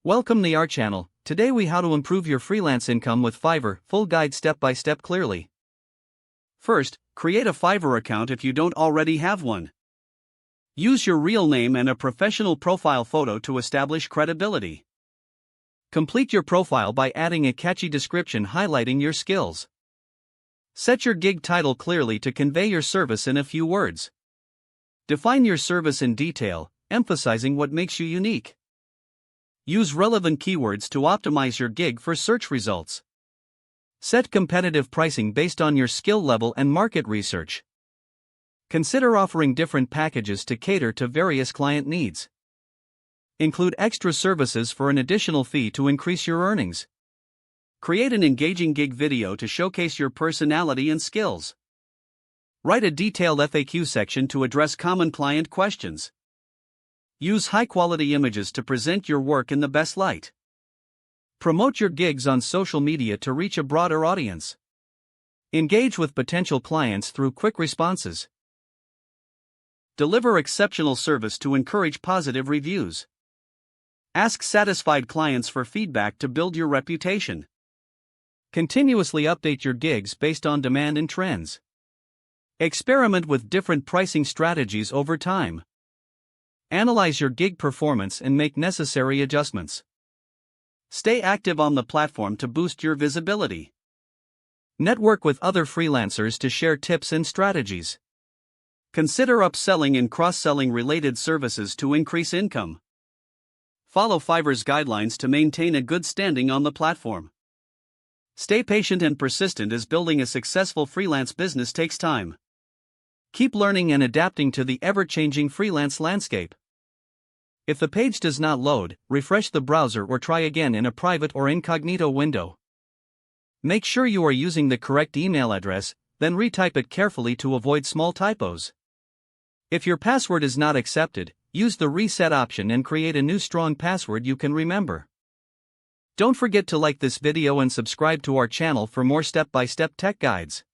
Welcome to our channel. Today we how to improve your freelance income with Fiverr, full guide step by step clearly. First, create a Fiverr account if you don't already have one. Use your real name and a professional profile photo to establish credibility. Complete your profile by adding a catchy description highlighting your skills. Set your gig title clearly to convey your service in a few words. Define your service in detail, emphasizing what makes you unique. Use relevant keywords to optimize your gig for search results. Set competitive pricing based on your skill level and market research. Consider offering different packages to cater to various client needs. Include extra services for an additional fee to increase your earnings. Create an engaging gig video to showcase your personality and skills. Write a detailed FAQ section to address common client questions. Use high-quality images to present your work in the best light. Promote your gigs on social media to reach a broader audience. Engage with potential clients through quick responses. Deliver exceptional service to encourage positive reviews. Ask satisfied clients for feedback to build your reputation. Continuously update your gigs based on demand and trends. Experiment with different pricing strategies over time. Analyze your gig performance and make necessary adjustments. Stay active on the platform to boost your visibility. Network with other freelancers to share tips and strategies. Consider upselling and cross-selling related services to increase income. Follow Fiverr's guidelines to maintain a good standing on the platform. Stay patient and persistent as building a successful freelance business takes time. Keep learning and adapting to the ever-changing freelance landscape. If the page does not load, refresh the browser or try again in a private or incognito window. Make sure you are using the correct email address, then retype it carefully to avoid small typos. If your password is not accepted, use the reset option and create a new strong password you can remember. Don't forget to like this video and subscribe to our channel for more step-by-step tech guides.